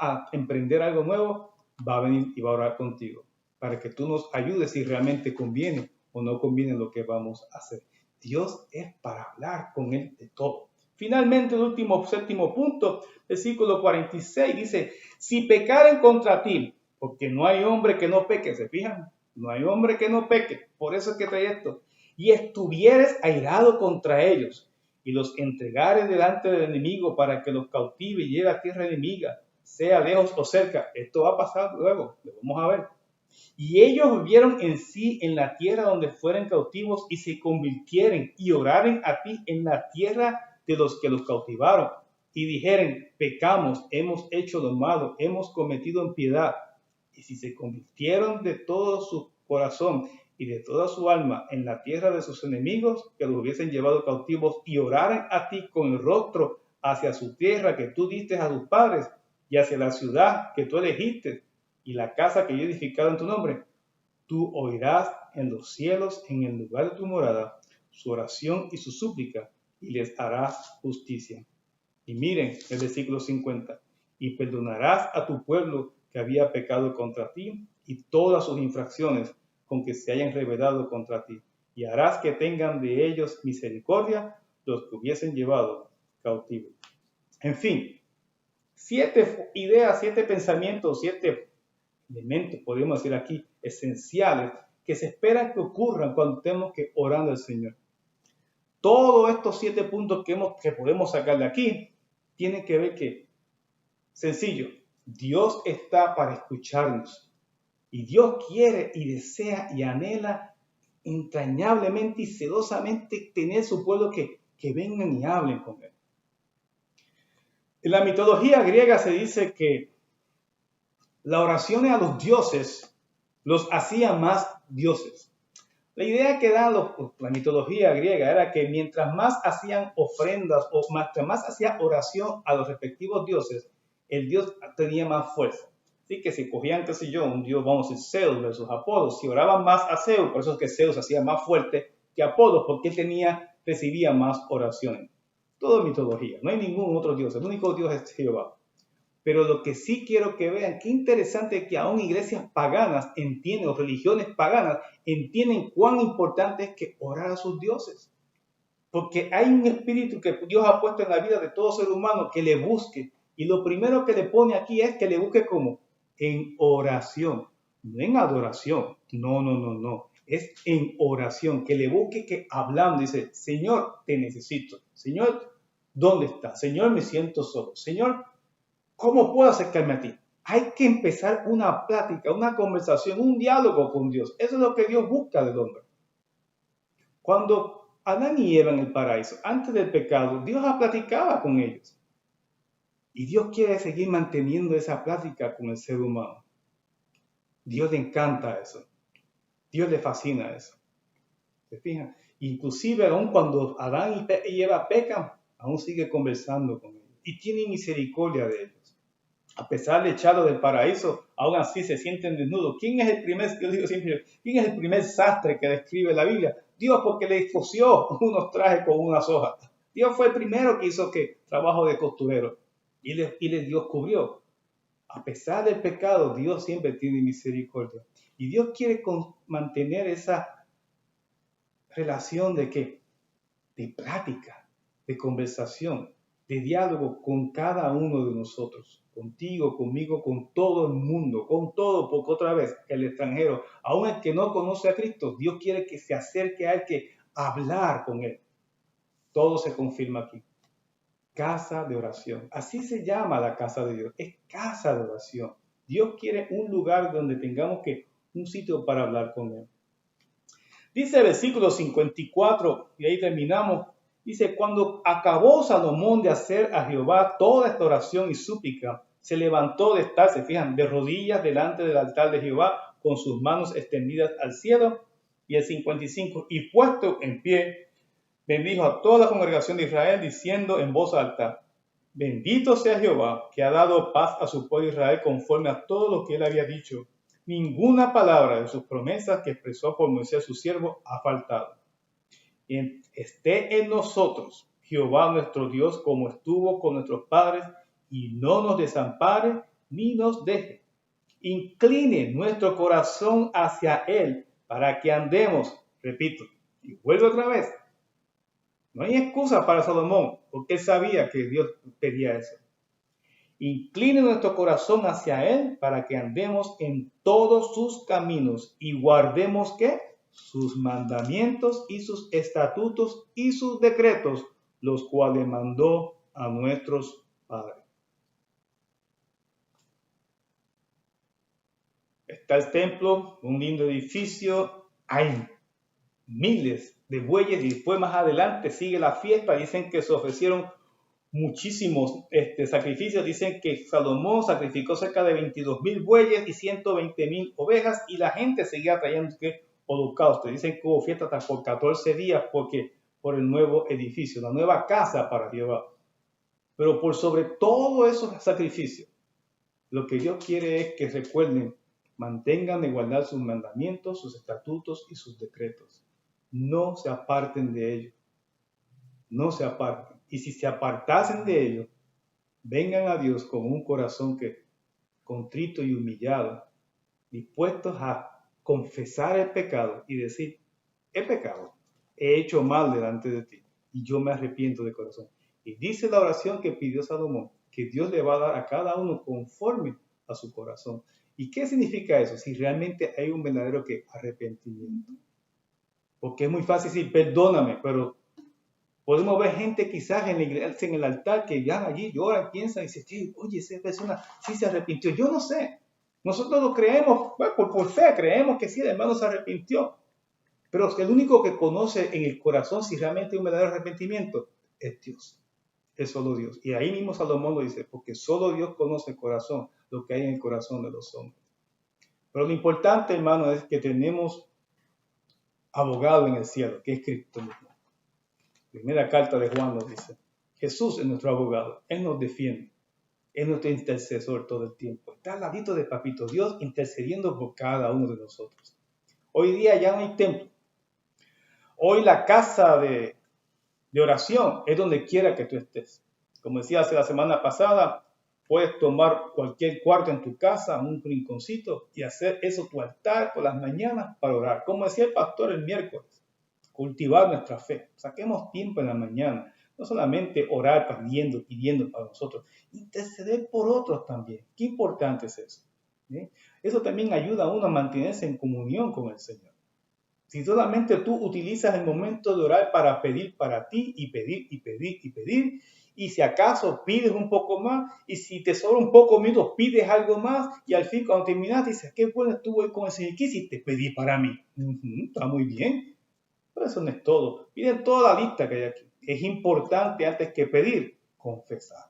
a emprender algo nuevo, va a venir y va a orar contigo para que tú nos ayudes si realmente conviene o no conviene lo que vamos a hacer. Dios es para hablar con Él de todo. Finalmente, el último, séptimo punto, versículo 46, dice, si pecaren contra ti, porque no hay hombre que no peque, ¿se fijan? No hay hombre que no peque, por eso es que trae esto. Y estuvieres airado contra ellos, y los entregares delante del enemigo para que los cautive y lleve a tierra enemiga, sea lejos o cerca. Esto va a pasar luego, lo vamos a ver. Y ellos vivieron en sí en la tierra donde fueren cautivos y se convirtieren y oraren a ti en la tierra de los que los cautivaron. Y dijeren, pecamos, hemos hecho lo malo, hemos cometido impiedad. Y si se convirtieron de todo su corazón y de toda su alma en la tierra de sus enemigos, que los hubiesen llevado cautivos, y oraren a ti con el rostro hacia su tierra que tú diste a sus padres, y hacia la ciudad que tú elegiste, y la casa que yo he edificado en tu nombre, tú oirás en los cielos, en el lugar de tu morada, su oración y su súplica, y les harás justicia. Y miren el versículo 50, y perdonarás a tu pueblo que había pecado contra ti, y todas sus infracciones con que se hayan rebelado contra ti, y harás que tengan de ellos misericordia los que hubiesen llevado cautivo. En fin, 7 ideas, 7 pensamientos, 7 elementos, podemos decir aquí, esenciales, que se esperan que ocurran cuando tenemos que orar al Señor. Todos estos 7 puntos que podemos sacar de aquí, tienen que ver que, sencillo, Dios está para escucharnos. Y Dios quiere y desea y anhela entrañablemente y celosamente tener su pueblo que vengan y hablen con Él. En la mitología griega se dice que las oraciones a los dioses los hacía más dioses. La idea que da la mitología griega era que mientras más hacían ofrendas o mientras más hacía oración a los respectivos dioses, el dios tenía más fuerza. Así que si cogían, qué sé yo, un dios, vamos a decir Zeus versus Apolo, si oraban más a Zeus, por eso es que Zeus hacía más fuerte que Apolo, porque él recibía más oraciones. Todo mitología, no hay ningún otro dios, el único dios es Jehová. Pero lo que sí quiero que vean, qué interesante que aún iglesias paganas entienden, o religiones paganas, entienden cuán importante es que orar a sus dioses. Porque hay un espíritu que Dios ha puesto en la vida de todo ser humano que le busque. Y lo primero que le pone aquí es que le busque como en oración, no en adoración. No. Es en oración, que le busque que hablando, dice, Señor, te necesito. Señor, ¿dónde estás? Señor, me siento solo. Señor, ¿cómo puedo acercarme a ti? Hay que empezar una plática, una conversación, un diálogo con Dios. Eso es lo que Dios busca del hombre. Cuando Adán y Eva en el paraíso, antes del pecado, Dios platicaba con ellos. Y Dios quiere seguir manteniendo esa plática con el ser humano. Dios le encanta eso. Dios le fascina eso. ¿Se fijan? Inclusive aún cuando Adán y Eva pecan, aún sigue conversando con ellos. Y tiene misericordia de ellos. A pesar de echarlo del paraíso, aún así se sienten desnudos. ¿Quién es el primer sastre que describe la Biblia? Dios, porque le cosió unos trajes con unas hojas. Dios fue el primero que hizo trabajo de costurero y Dios cubrió. A pesar del pecado, Dios siempre tiene misericordia. Y Dios quiere mantener esa relación de plática, de conversación, de diálogo con cada uno de nosotros. Contigo, conmigo, con todo el mundo, con todo, porque otra vez, el extranjero, aún el que no conoce a Cristo, Dios quiere que se acerque a él, que hablar con él. Todo se confirma aquí. Casa de oración. Así se llama la casa de Dios. Es casa de oración. Dios quiere un lugar donde tengamos un sitio para hablar con él. Dice el versículo 54, y ahí terminamos. Dice, cuando acabó Salomón de hacer a Jehová toda esta oración y súplica, se levantó de estar, se fijan, de rodillas delante del altar de Jehová, con sus manos extendidas al cielo. Y el 55, y puesto en pie, bendijo a toda la congregación de Israel, diciendo en voz alta, bendito sea Jehová, que ha dado paz a su pueblo Israel conforme a todo lo que él había dicho. Ninguna palabra de sus promesas que expresó por Moisés su siervo ha faltado. y esté en nosotros Jehová nuestro Dios como estuvo con nuestros padres, y no nos desampare ni nos deje. Incline nuestro corazón hacia Él para que andemos, repito, y vuelvo otra vez. No hay excusa para Salomón, porque él sabía que Dios pedía eso. Incline nuestro corazón hacia Él para que andemos en todos sus caminos y guardemos ¿qué? Sus mandamientos y sus estatutos y sus decretos, los cuales mandó a nuestros padres. Está el templo, un lindo edificio, hay miles de bueyes y después más adelante sigue la fiesta. Dicen que se ofrecieron muchísimos sacrificios. Dicen que Salomón sacrificó cerca de 22,000 bueyes y 120,000 ovejas, y la gente seguía trayendo holocaustos. Dicen que hubo fiesta hasta por 14 días por el nuevo edificio, la nueva casa para Jehová. Pero por sobre todo esos sacrificios, lo que Dios quiere es que recuerden, mantengan de guardar sus mandamientos, sus estatutos y sus decretos. No se aparten de ellos. No se aparten. Y si se apartasen de ellos, vengan a Dios con un corazón contrito y humillado, dispuestos a confesar el pecado y decir: he pecado, he hecho mal delante de ti y yo me arrepiento de corazón. Y dice la oración que pidió Salomón, que Dios le va a dar a cada uno conforme a su corazón. ¿Y qué significa eso? Si realmente hay un verdadero arrepentimiento. Porque es muy fácil decir perdóname, pero podemos ver gente quizás en la iglesia, en el altar, que ya allí lloran, piensan y dicen: oye, esa persona sí se arrepintió. Yo no sé. Nosotros lo creemos, bueno, por fe creemos que sí, el hermano se arrepintió. Pero el único que conoce en el corazón si realmente hay un verdadero arrepentimiento es Dios. Es solo Dios. Y ahí mismo Salomón lo dice, porque solo Dios conoce el corazón, lo que hay en el corazón de los hombres. Pero lo importante, hermano, es que tenemos abogado en el cielo, que es Cristo mismo. Primera carta de Juan nos dice: Jesús es nuestro abogado, Él nos defiende, es nuestro intercesor todo el tiempo. Está al ladito de Papito Dios intercediendo por cada uno de nosotros. Hoy día ya no hay templo. Hoy la casa de oración es donde quiera que tú estés. Como decía hace la semana pasada, puedes tomar cualquier cuarto en tu casa, un rinconcito, y hacer eso tu altar por las mañanas para orar. Como decía el pastor el miércoles, cultivar nuestra fe. Saquemos tiempo en la mañana. No solamente orar pidiendo para nosotros, interceder por otros también. Qué importante es eso. ¿Sí? Eso también ayuda a uno a mantenerse en comunión con el Señor. Si solamente tú utilizas el momento de orar para pedir para ti y pedir y pedir y pedir, y si acaso pides un poco más, y si te sobra un poco minutos, pides algo más, y al fin cuando terminas dices: qué bueno estuvo con el Señor. ¿Qué hiciste? Pedí para mí. Está muy bien. Pero eso no es todo. Miren toda la lista que hay aquí. Es importante, antes que pedir, confesar.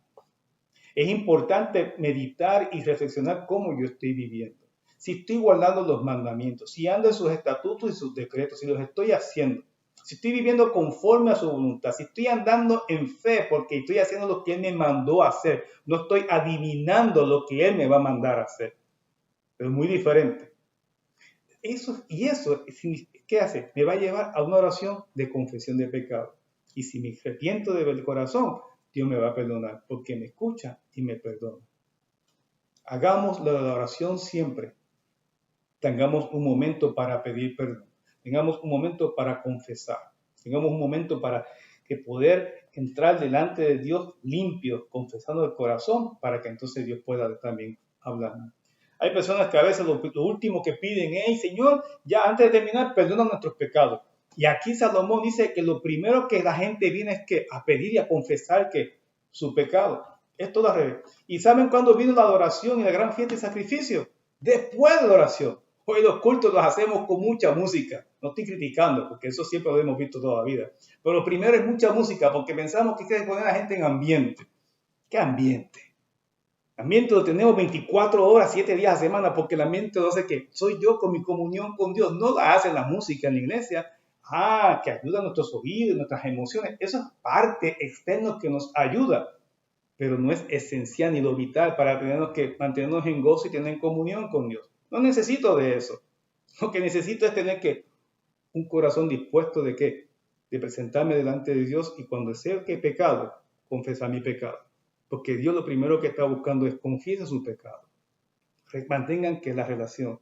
Es importante meditar y reflexionar cómo yo estoy viviendo. Si estoy guardando los mandamientos, si ando en sus estatutos y sus decretos, si los estoy haciendo, si estoy viviendo conforme a su voluntad, si estoy andando en fe porque estoy haciendo lo que Él me mandó a hacer, no estoy adivinando lo que Él me va a mandar a hacer. Pero es muy diferente. Eso, ¿qué hace? Me va a llevar a una oración de confesión de pecado. Y si me arrepiento del corazón, Dios me va a perdonar porque me escucha y me perdona. Hagamos la oración siempre. Tengamos un momento para pedir perdón. Tengamos un momento para confesar. Tengamos un momento para poder entrar delante de Dios limpio, confesando el corazón, para que entonces Dios pueda también hablarnos. Hay personas que a veces lo último que piden es: Señor, ya antes de terminar, perdona nuestros pecados. Y aquí Salomón dice que lo primero que la gente viene es a pedir y a confesar que su pecado. Es todo al revés. ¿Y saben cuándo vino la adoración y la gran fiesta y sacrificio? Después de la oración. Hoy los cultos los hacemos con mucha música. No estoy criticando, porque eso siempre lo hemos visto toda la vida. Pero lo primero es mucha música, porque pensamos que hay que poner a la gente en ambiente. ¿Qué ambiente? Ambiente lo tenemos 24 horas, 7 días a semana, porque el ambiente lo hace que soy yo con mi comunión con Dios. No la hace la música en la iglesia. Que ayuda a nuestros oídos, nuestras emociones. Eso es parte externa que nos ayuda, pero no es esencial ni lo vital para mantenernos en gozo y tener comunión con Dios. No necesito de eso. Lo que necesito es tener un corazón dispuesto de de presentarme delante de Dios y cuando sé que he pecado, confesar mi pecado. Porque Dios lo primero que está buscando es confiesen su pecado. Mantengan que la relación.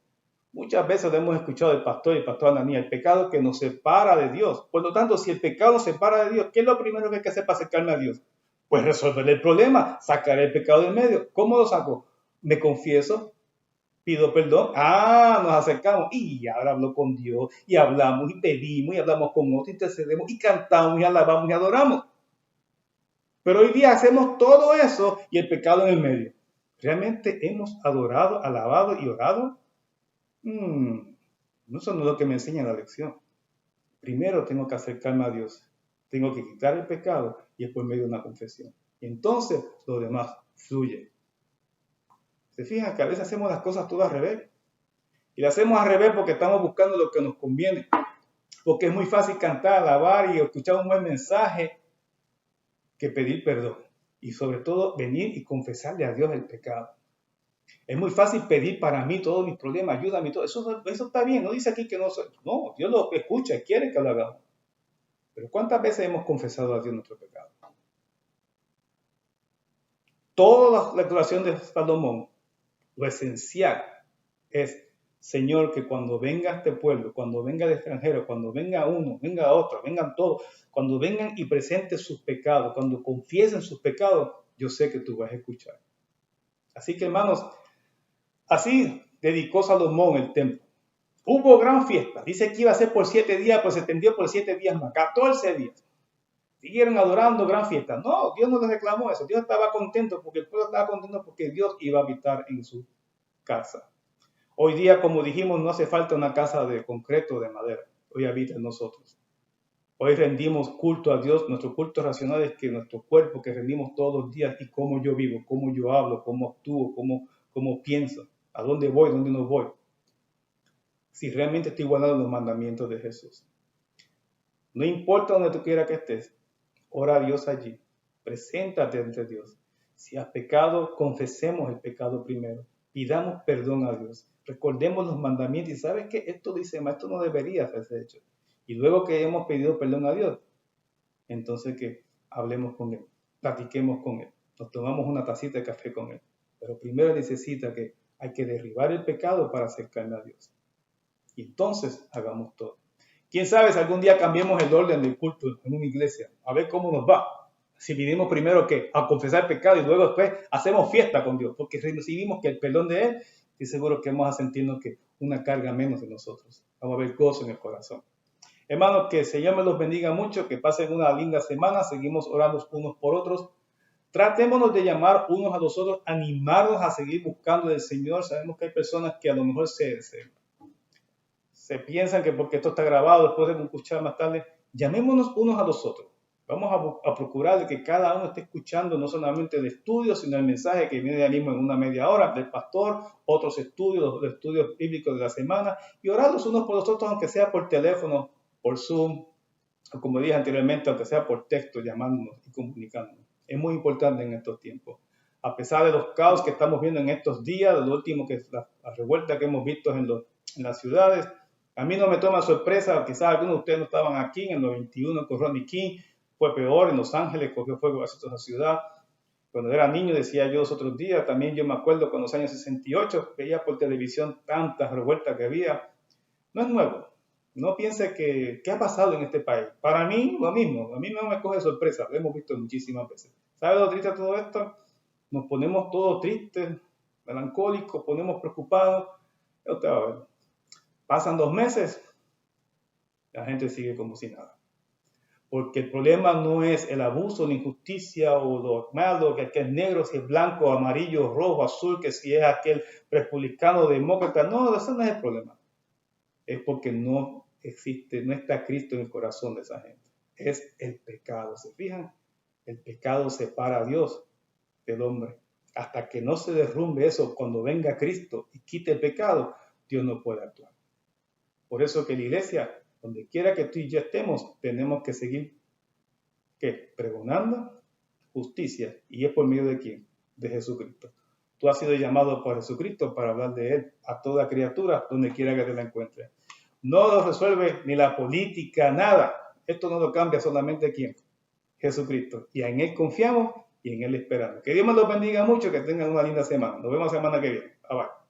Muchas veces lo hemos escuchado del pastor y el pastor Ananías, el pecado que nos separa de Dios. Por lo tanto, si el pecado nos separa de Dios, ¿qué es lo primero que hay que hacer para acercarme a Dios? Pues resolver el problema, sacar el pecado del medio. ¿Cómo lo saco? Me confieso, pido perdón, nos acercamos y ahora hablo con Dios y hablamos y pedimos y hablamos con otros, intercedemos y cantamos y alabamos y adoramos. Pero hoy día hacemos todo eso y el pecado en el medio. ¿Realmente hemos adorado, alabado y orado? Eso no es lo que me enseña la lección. Primero tengo que acercarme a Dios, tengo que quitar el pecado y es por medio de una confesión. Y entonces lo demás fluye. Se fijan que a veces hacemos las cosas todas al revés. Y las hacemos al revés porque estamos buscando lo que nos conviene. Porque es muy fácil cantar, alabar y escuchar un buen mensaje que pedir perdón. Y sobre todo venir y confesarle a Dios el pecado. Es muy fácil pedir para mí todos mis problemas, ayúdame, todo eso está bien. No dice aquí que no, Dios lo escucha, quiere que lo hagamos. Pero ¿cuántas veces hemos confesado a Dios nuestro pecado? Toda la oración de Salomón, lo esencial es, Señor, que cuando venga este pueblo, cuando venga el extranjero, cuando venga uno, venga otro, vengan todos, cuando vengan y presenten sus pecados, cuando confiesen sus pecados, yo sé que tú vas a escuchar. Así que, hermanos, así dedicó Salomón el templo. Hubo gran fiesta. Dice que iba a ser por 7 días, pues se extendió por 7 días más, 14 días. Siguieron adorando, gran fiesta. No, Dios no les reclamó eso. Dios estaba contento porque el pueblo estaba contento porque Dios iba a habitar en su casa. Hoy día, como dijimos, no hace falta una casa de concreto o de madera. Hoy habita en nosotros. Hoy rendimos culto a Dios. Nuestro culto racional es que nuestro cuerpo que rendimos todos los días y cómo yo vivo, cómo yo hablo, cómo actúo, cómo pienso, a dónde voy, dónde no voy. Si realmente estoy guardando los mandamientos de Jesús. No importa donde tú quieras que estés, ora a Dios allí. Preséntate ante Dios. Si has pecado, confesemos el pecado primero. Pidamos perdón a Dios. Recordemos los mandamientos y ¿sabes qué? Esto dice, esto no debería haberse hecho. Y luego que hemos pedido perdón a Dios, entonces que hablemos con Él, platiquemos con Él, nos tomamos una tacita de café con Él. Pero primero hay que derribar el pecado para acercarme a Dios. Y entonces hagamos todo. ¿Quién sabe si algún día cambiemos el orden del culto en una iglesia? A ver cómo nos va. Si pedimos primero que a confesar el pecado y luego después hacemos fiesta con Dios, porque recibimos que el perdón de Él, y seguro que vamos a sentirnos que una carga menos de nosotros. Vamos a ver gozo en el corazón. Hermanos, que el Señor me los bendiga mucho, que pasen una linda semana, seguimos orando unos por otros. Tratémonos de llamar unos a los otros, animarnos a seguir buscando del Señor. Sabemos que hay personas que a lo mejor se piensan que porque esto está grabado, después de escuchar más tarde, llamémonos unos a los otros. Vamos a procurar que cada uno esté escuchando no solamente el estudio, sino el mensaje que viene ya mismo en una media hora del pastor, otros estudios, los estudios bíblicos de la semana, y orar los unos por los otros, aunque sea por teléfono, por Zoom, o como dije anteriormente, aunque sea por texto, llamándonos y comunicándonos. Es muy importante en estos tiempos. A pesar de los caos que estamos viendo en estos días, de lo último que es la revuelta que hemos visto en las ciudades, a mí no me toma sorpresa, quizás algunos de ustedes no estaban aquí en el 91 con Rodney King, fue peor en Los Ángeles, cogió fuego a esa ciudad. Cuando era niño, decía yo los otros días, también yo me acuerdo con los años 68, veía por televisión tantas revueltas que había. No es nuevo. No piense que ¿qué ha pasado en este país? Para mí, lo mismo. A mí no me coge sorpresa, lo hemos visto muchísimas veces. ¿Sabe lo triste de todo esto? Nos ponemos todos tristes, melancólicos, ponemos preocupados. Usted va a ver. Pasan 2 meses, la gente sigue como si nada. Porque el problema no es el abuso, la injusticia o lo malo, que es negro, si es blanco, amarillo, rojo, azul, que si es aquel republicano, demócrata. No, ese no es el problema. Es porque no está Cristo en el corazón de esa gente. Es el pecado. ¿Se fijan? El pecado separa a Dios del hombre. Hasta que no se derrumbe eso, cuando venga Cristo y quite el pecado, Dios no puede actuar. Por eso que la iglesia, donde quiera que tú y yo estemos, tenemos que seguir pregonando justicia. ¿Y es por medio de quién? De Jesucristo. Tú has sido llamado por Jesucristo para hablar de Él a toda criatura, donde quiera que te la encuentres. No lo resuelve ni la política, nada. Esto no lo cambia solamente quién, Jesucristo. Y en Él confiamos y en Él esperamos. Que Dios me los bendiga mucho, que tengan una linda semana. Nos vemos la semana que viene. Bye bye.